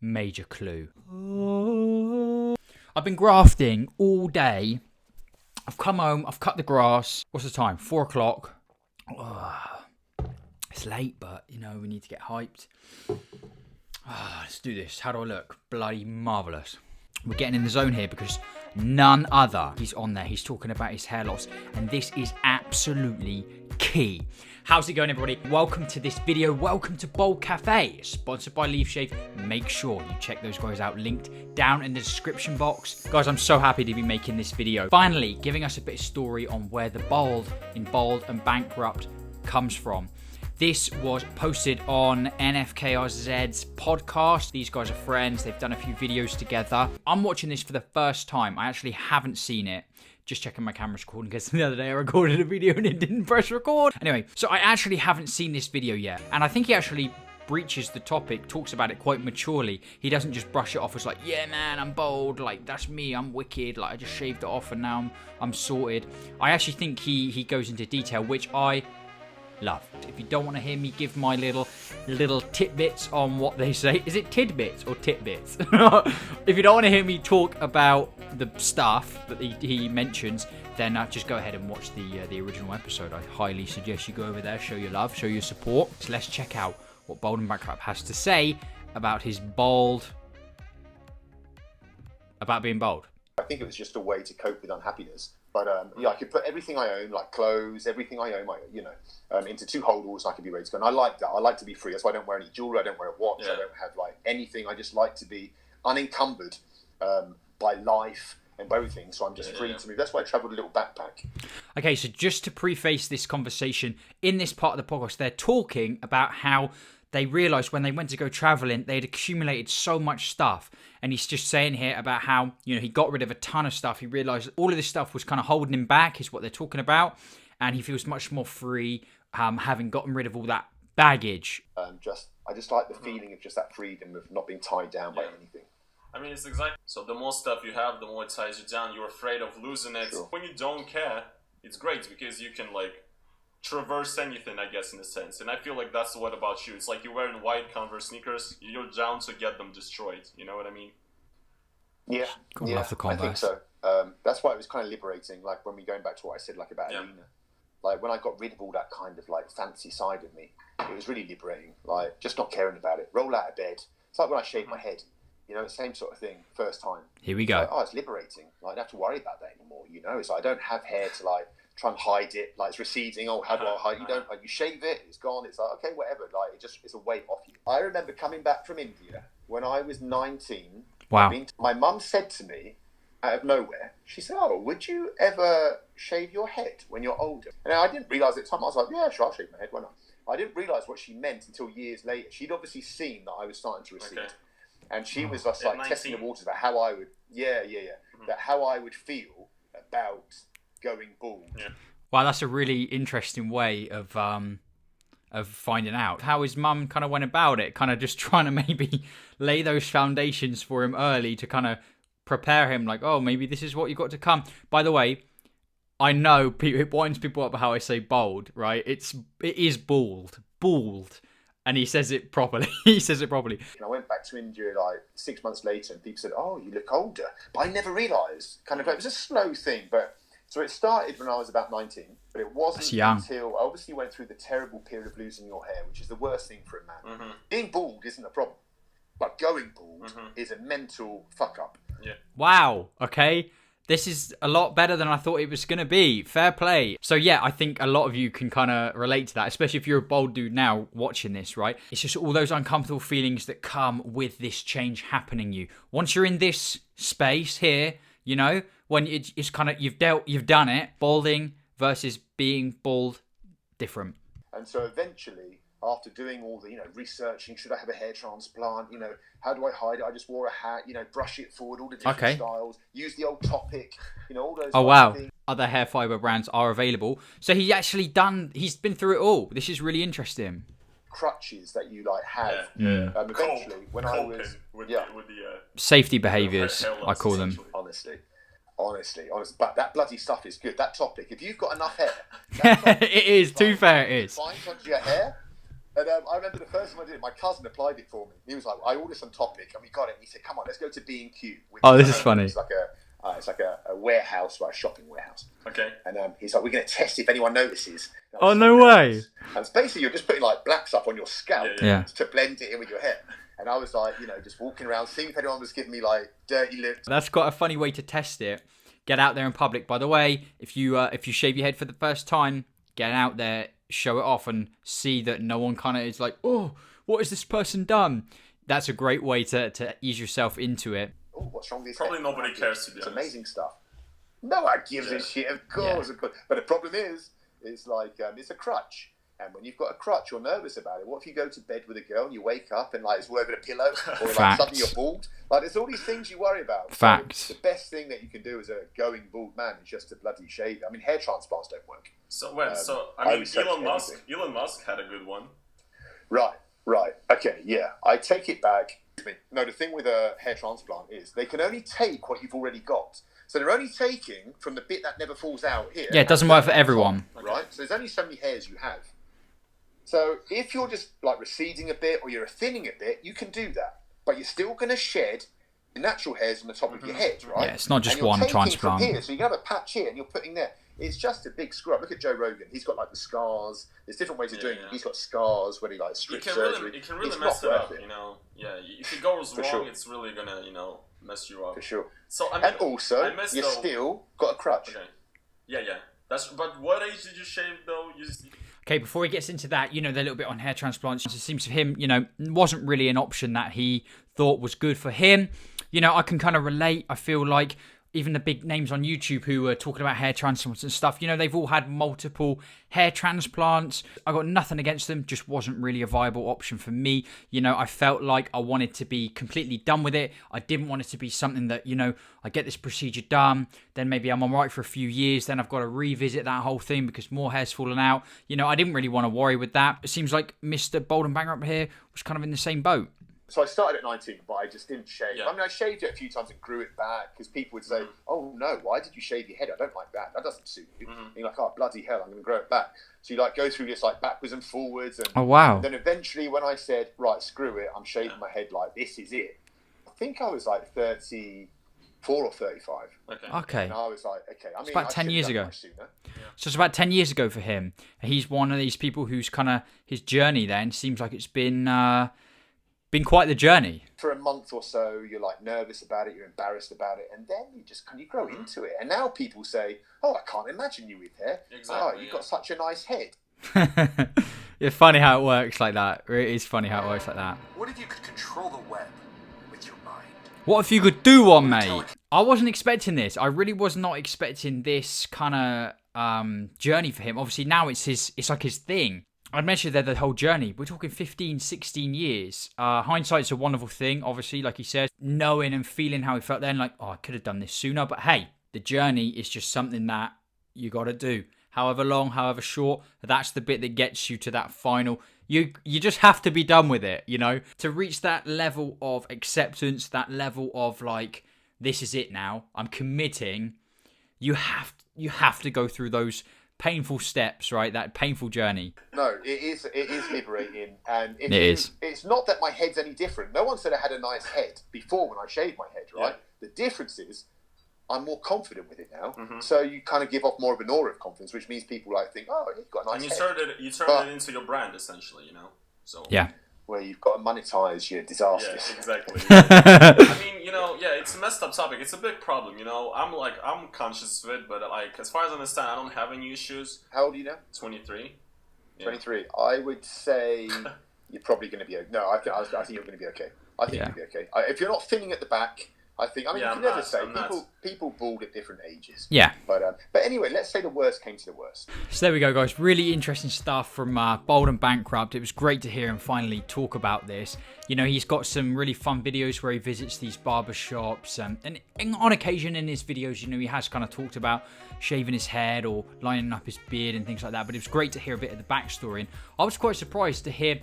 major clue. I've been grafting all day. I've come home, I've cut the grass. What's the time? 4 o'clock. It's late, but, you know, we need to get hyped. Let's do this. How do I look? Bloody marvellous. We're getting in the zone here because none other. He's on there. He's talking about his hair loss. And this is absolutely key. How's it going, everybody? Welcome to this video. Welcome to Baldcafe, sponsored by Leaf Shave. Make sure you check those guys out, linked down in the description box. Guys, I'm so happy to be making this video. Finally, giving us a bit of story on where the bald in Bald and Bankrupt comes from. This was posted on NFKRZ's podcast. These guys are friends. They've done a few videos together. I'm watching this for the first time. I actually haven't seen it. Just checking my camera's recording because the other day I recorded a video and it didn't press record. Anyway, so I actually haven't seen this video yet. And I think he actually breaches the topic, talks about it quite maturely. He doesn't just brush it off as like, yeah, man, I'm bold. Like, that's me. I'm wicked. Like, I just shaved it off and now I'm sorted. I actually think he goes into detail, which I love. If you don't want to hear me give my little tidbits on what they say, is it tidbits or titbits? If you don't want to hear me talk about the stuff that he mentions, then just go ahead and watch the original episode. I highly suggest you go over there, show your love, show your support. So let's check out what Bald and Bankrupt has to say about his about being bald. I think it was just a way to cope with unhappiness. But yeah, I could put everything I own, like clothes, everything I own, into two holdalls, and I could be ready to go. And I like that. I like to be free. That's why I don't wear any jewelry. I don't wear a watch. I don't have like anything. I just like to be unencumbered by life and by everything. So I'm just free to move. That's why I travelled a little backpack. Okay, so just to preface this conversation, in this part of the podcast, they're talking about how they realised when they went to go travelling, they'd accumulated so much stuff. And he's just saying here about how, you know, he got rid of a ton of stuff. He realised all of this stuff was kind of holding him back, is what they're talking about. And he feels much more free, having gotten rid of all that baggage. I just like the feeling of just that freedom of not being tied down by anything. I mean, it's exactly. So the more stuff you have, the more it ties you down. You're afraid of losing it. Sure. When you don't care, it's great because you can, like, traverse anything, I guess, in a sense. And I feel like that's what about you. It's like you're wearing white Converse sneakers, you're down to get them destroyed. You know what I mean? Yeah, God, love the Converse. I think so. That's why it was kind of liberating, like when we're going back to what I said, like about Alina. Like when I got rid of all that kind of like fancy side of me, it was really liberating. Like just not caring about it. Roll out of bed. It's like when I shaved my head. You know, same sort of thing, first time. Here we go. Like, it's liberating. Like I don't have to worry about that anymore, you know? It's like I don't have hair to like try and hide it, like it's receding. Oh, how do I hide? You don't, like you shave it, it's gone. It's like, okay, whatever. Like it's a weight off you. I remember coming back from India when I was 19. Wow. My mum said to me, out of nowhere, she said, "Oh, would you ever shave your head when you're older?" And I didn't realise at the time. I was like, "Yeah, sure, I'll shave my head. Why not?" I didn't realise what she meant until years later. She'd obviously seen that I was starting to recede. Okay. And she was just like testing the waters about how I would, that how I would feel about going bald. Yeah. Wow, that's a really interesting way of finding out how his mum kind of went about it, kind of just trying to maybe lay those foundations for him early to kind of prepare him, like, oh, maybe this is what you got to come. By the way, I know it winds people up how I say bald, right? It is bald, and he says it properly. I went back to India like 6 months later, and people said, "Oh, you look older," but I never realised. Kind of, it was a slow thing, but. So it started when I was about 19, but it wasn't until I obviously went through the terrible period of losing your hair, which is the worst thing for a man. Mm-hmm. Being bald isn't a problem, but going bald is a mental fuck up. Yeah. Wow. Okay. This is a lot better than I thought it was going to be. Fair play. So yeah, I think a lot of you can kind of relate to that, especially if you're a bald dude now watching this, right? It's just all those uncomfortable feelings that come with this change happening you. Once you're in this space here, you know, when it's kind of, you've done it, balding versus being bald, different. And so eventually, after doing all the, researching, should I have a hair transplant? How do I hide it? I just wore a hat, brush it forward, all the different styles, use the old topic, all those. Oh, wow. Things. Other hair fiber brands are available. So he's been through it all. This is really interesting. Crutches that you have. Yeah. Eventually, when I was with the safety behaviors, I call them. Honestly, but that bloody stuff is good. That topic, if you've got enough hair, it is. Too fair, it is. Finds onto your hair, And I remember the first time I did it, my cousin applied it for me. He was like, I ordered some Topic, and we got it. And he said, come on, let's go to B&Q. Oh, this is funny. It's like a warehouse, like a shopping warehouse. Okay. And he's like, we're going to test if anyone notices. Oh, no way. And it's basically, you're just putting like black stuff on your scalp Yeah. to blend it in with your hair. And I was like, just walking around, seeing if anyone was giving me like dirty looks. That's quite a funny way to test it. Get out there in public. By the way, if you shave your head for the first time, get out there, show it off, and see that no one kind of is like, oh, what has this person done? That's a great way to ease yourself into it. Oh, what's wrong with this? Probably nobody cares, to be It's honest. amazing stuff. No one gives a shit, of course. But the problem is, it's like, it's a crutch. And when you've got a crutch, you're nervous about it. What if you go to bed with a girl and you wake up and like it's all over the pillow, or like suddenly you're bald? Like there's all these things you worry about. Facts. So the best thing that you can do as a going bald man is just to bloody shave. I mean, hair transplants don't work. So when? Elon Musk had a good one. Right. Okay, yeah. I take it back. No, the thing with a hair transplant is they can only take what you've already got. So they're only taking from the bit that never falls out here. Yeah, it doesn't work for everyone. Right? So there's only so many hairs you have. So if you're just like receding a bit or you're thinning a bit, you can do that. But you're still going to shed the natural hairs on the top of your head, right? Yeah, it's not just and you're one taking transplant. From here, so you can have a patch here and you're putting there. It's just a big screw up. Look at Joe Rogan. He's got like the scars. There's different ways of doing it. He's got scars when he like strips surgery. It can really it's mess it not up, worth it. Yeah, if it goes wrong, sure. it's really gonna, mess you up. For sure. So I mean, and also, you've still got a crutch. Okay. Yeah. But what age did you shave though? Okay, before he gets into that, the little bit on hair transplants, it seems to him, wasn't really an option that he thought was good for him. I can kind of relate. I feel like even the big names on YouTube who were talking about hair transplants and stuff, they've all had multiple hair transplants. I got nothing against them, just wasn't really a viable option for me. I felt like I wanted to be completely done with it. I didn't want it to be something that, I get this procedure done, then maybe I'm alright for a few years, then I've got to revisit that whole thing because more hair's fallen out. I didn't really want to worry with that. It seems like Mr. Bold and Bankrupt here was kind of in the same boat. So I started at 19, but I just didn't shave. Yeah. I mean, I shaved it a few times and grew it back because people would say, oh no, why did you shave your head? I don't like that. That doesn't suit you. And you're like, oh, bloody hell, I'm going to grow it back. So you like go through this like backwards and forwards. And oh, wow. Then eventually when I said, right, screw it, I'm shaving my head like this is it. I think I was like 34 or 35. Okay. And I was like, okay. I mean, it's about 10 years ago. Sooner. So it's about 10 years ago for him. He's one of these people who's kind of, his journey then seems like it's been quite the journey. For a month or so, you're like nervous about it, you're embarrassed about it, and then you grow into it. And now people say, oh, I can't imagine you with hair. Exactly, you've got such a nice head. It's funny how it works like that. It is funny how it works like that. What if you could control the web with your mind? What if you could do one, mate? I wasn't expecting this. I really was not expecting this kind of journey for him. Obviously now it's like his thing. I mentioned there the whole journey. We're talking 15, 16 years. Hindsight's a wonderful thing, obviously, like he said. Knowing and feeling how he felt then, like, oh, I could have done this sooner. But hey, the journey is just something that you got to do. However long, however short, that's the bit that gets you to that final. You just have to be done with it, To reach that level of acceptance, that level of, like, this is it now. I'm committing. You have to go through those painful steps, right? That painful journey. No, it is liberating, and it's not that my head's any different. No one said I had a nice head before when I shaved my head, right? Yeah. The difference is I'm more confident with it now. So you kind of give off more of an aura of confidence, which means people like think, oh, you've got a nice head. And you turned it into your brand essentially, So yeah. Where you've got to monetize your disasters. Yeah, exactly. I mean, it's a messed up topic. It's a big problem, I'm conscious of it, but like as far as I understand, I don't have any issues. How old are you now? 23. 23. I would say you're probably going to be okay. No, I think you're going to be okay. I think you'll be okay. If you're not thinning at the back, you can never say. People bald at different ages. Yeah. But anyway, let's say the worst came to the worst. So there we go, guys. Really interesting stuff from Bold and Bankrupt. It was great to hear him finally talk about this. He's got some really fun videos where he visits these barber shops. And on occasion in his videos, he has kind of talked about shaving his head or lining up his beard and things like that. But it was great to hear a bit of the backstory. And I was quite surprised to hear,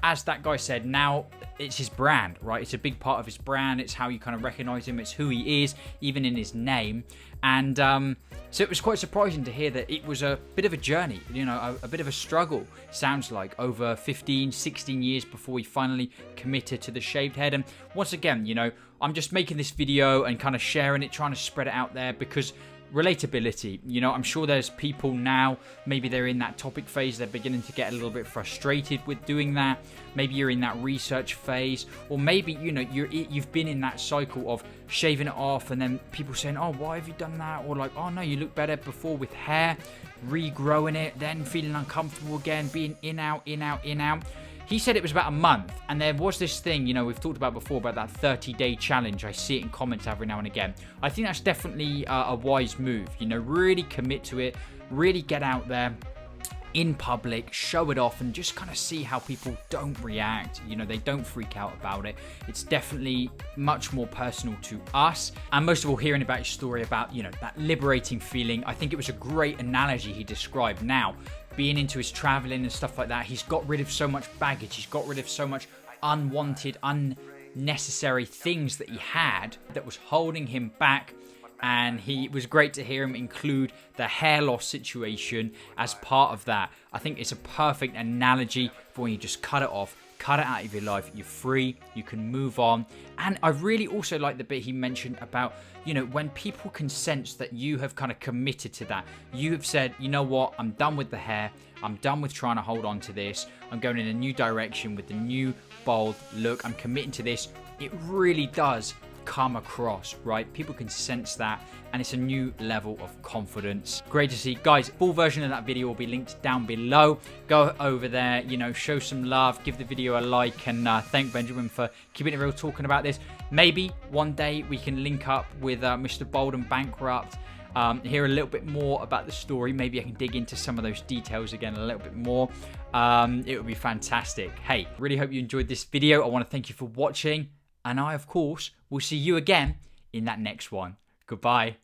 as that guy said, now it's his brand, right? It's a big part of his brand. It's how you kind of recognize recognise him. It's who he is, even in his name. And so it was quite surprising to hear that it was a bit of a journey, you know, a bit of a struggle, sounds like, over 15, 16 years before he finally committed to the shaved head. And once again, you know, I'm just making this video and kind of sharing it, trying to spread it out there because relatability, you know, I'm sure there's people now, maybe they're in that topic phase, they're beginning to get a little bit frustrated with doing that. Maybe you're in that research phase, or maybe, you know, you've been in that cycle of shaving it off and then people saying, oh, why have you done that? Or like, oh no, you look better before with hair, regrowing it, then feeling uncomfortable again, being in, out, in, out, in, out. He said it was about a month, and there was this thing, you know, we've talked about before, about that 30-day challenge. I see it in comments every now and again. I think that's definitely a wise move, you know, really commit to it, really get out there in public, show it off, and just kind of see how people don't react. You know, they don't freak out about it. It's definitely much more personal to us. And most of all, hearing about his story about, you know, that liberating feeling, I think it was a great analogy he described. Now, being into his traveling and stuff like that, he's got rid of so much baggage, he's got rid of so much unwanted, unnecessary things that he had that was holding him back. And it was great to hear him include the hair loss situation as part of that. I think it's a perfect analogy for when you just cut it off, cut it out of your life, you're free, you can move on. And I really also like the bit he mentioned about, you know, when people can sense that you have kind of committed to that. You have said, you know what, I'm done with the hair, I'm done with trying to hold on to this, I'm going in a new direction with the new bold look, I'm committing to this. It really does come across, right? People can sense that, and it's a new level of confidence. Great to see. Guys, full version of that video will be linked down below. Go over there, you know, show some love, give the video a like, and thank Benjamin for keeping it real, talking about this. Maybe one day we can link up with Mr. Bold and Bankrupt, hear a little bit more about the story. Maybe I can dig into some of those details again a little bit more. It would be fantastic. Hey, really hope you enjoyed this video. I want to thank you for watching, and I, of course, will see you again in that next one. Goodbye.